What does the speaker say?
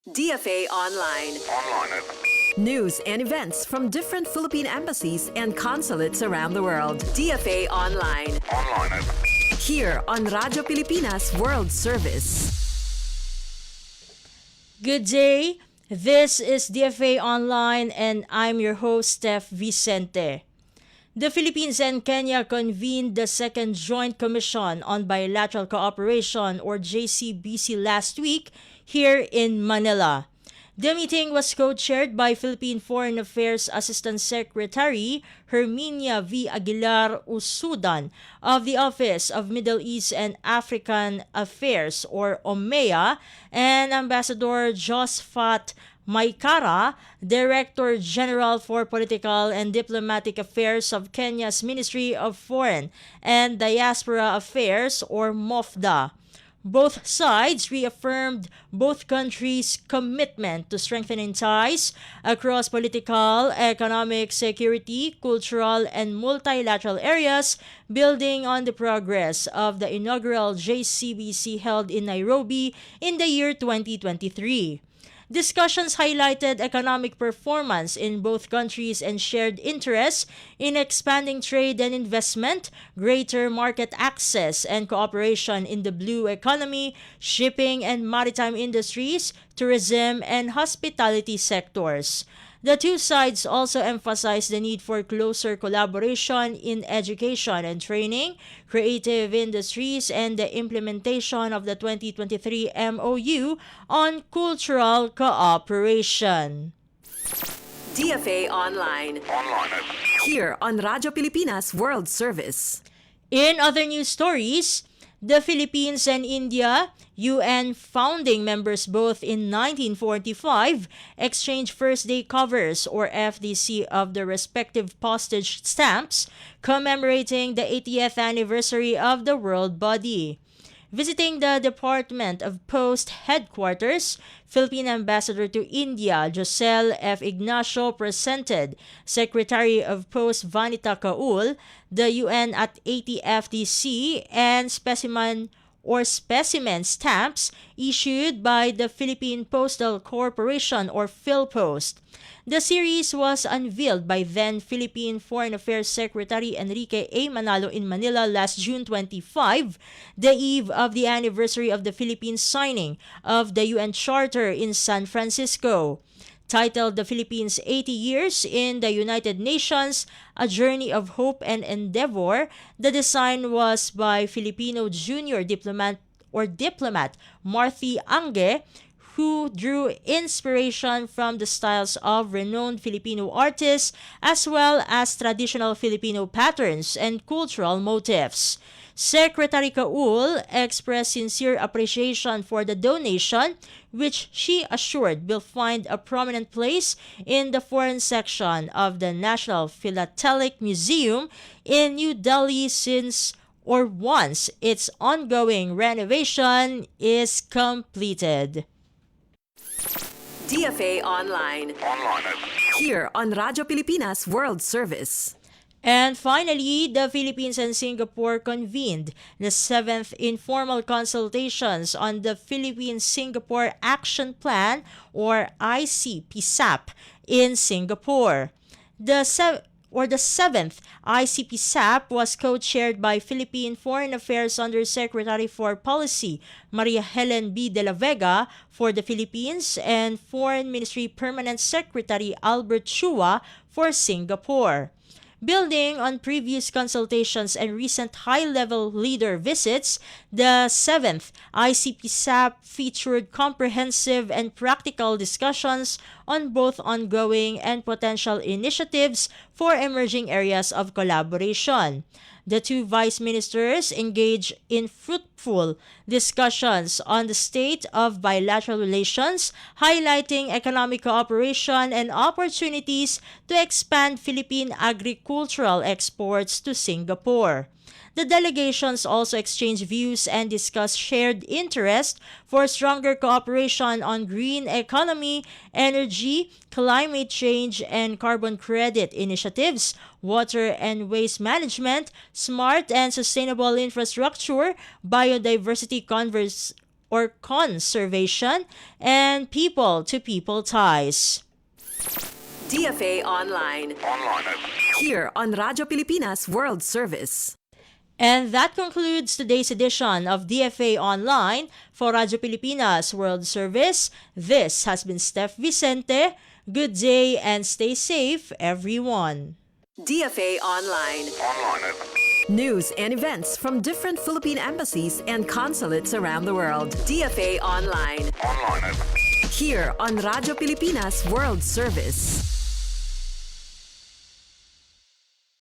DFA Online. News and events from different Philippine embassies and consulates around the world. DFA Online. Here on Radyo Pilipinas World Service. Good day. This is DFA Online and I'm your host, Steph Vicente. The Philippines and Kenya convened the Second Joint Commission on Bilateral Cooperation or JCBC last week here in Manila. The meeting was co-chaired by Philippine Foreign Affairs Assistant Secretary Herminia V. Aguilar Usudan of the Office of Middle East and African Affairs or OMEA and Ambassador Josephat Maikara, Director General for Political and Diplomatic Affairs of Kenya's Ministry of Foreign and Diaspora Affairs or MOFDA. Both sides reaffirmed both countries' commitment to strengthening ties across political, economic, security, cultural, and multilateral areas, building on the progress of the inaugural JCBC held in Nairobi in the year 2023. Discussions highlighted economic performance in both countries and shared interests in expanding trade and investment, greater market access and cooperation in the blue economy, shipping and maritime industries, tourism, and hospitality sectors. The two sides also emphasized the need for closer collaboration in education and training, creative industries, and the implementation of the 2023 MOU on cultural cooperation. DFA Online. Here on Radyo Pilipinas World Service. In other news stories, the Philippines and India, UN founding members both in 1945, exchanged first-day covers or FDC of the respective postage stamps commemorating the 80th anniversary of the World Body. Visiting the Department of Post headquarters, Philippine Ambassador to India, Josel F. Ignacio, presented Secretary of Post Vanita Kaul, the UN at 80 FDC, and specimen stamps issued by the Philippine Postal Corporation or PhilPost. The series was unveiled by then Philippine Foreign Affairs Secretary Enrique A. Manalo in Manila last June 25, the eve of the anniversary of the Philippines signing of the UN Charter in San Francisco. Titled The Philippines 80 Years in the United Nations, A Journey of Hope and Endeavor, the design was by Filipino junior diplomat Marthy Ange, who drew inspiration from the styles of renowned Filipino artists as well as traditional Filipino patterns and cultural motifs. Secretary Kaul expressed sincere appreciation for the donation, which she assured will find a prominent place in the foreign section of the National Philatelic Museum in New Delhi once its ongoing renovation is completed. DFA Online. Here on Radyo Pilipinas World Service. And finally, the Philippines and Singapore convened the 7th informal consultations on the Philippines-Singapore Action Plan or ICPSAP in Singapore. The 7th ICPSAP was co-chaired by Philippine Foreign Affairs Undersecretary for Policy Maria Helen B. de la Vega for the Philippines and Foreign Ministry Permanent Secretary Albert Chua for Singapore. Building on previous consultations and recent high-level leader visits, the 7th ICPSAP featured comprehensive and practical discussions on both ongoing and potential initiatives for emerging areas of collaboration. The two vice ministers engaged in fruitful discussions on the state of bilateral relations, highlighting economic cooperation and opportunities to expand Philippine agricultural exports to Singapore. The delegations also exchanged views and discussed shared interest for stronger cooperation on green economy, energy, climate change and carbon credit initiatives, water and waste management, smart and sustainable infrastructure, biodiversity or conservation, and people-to-people ties. DFA Online. Here on Radyo Pilipinas World Service. And that concludes today's edition of DFA Online for Radyo Pilipinas World Service. This has been Steph Vicente. Good day and stay safe, everyone. DFA Online. News and events from different Philippine embassies and consulates around the world. DFA Online. Here on Radyo Pilipinas World Service.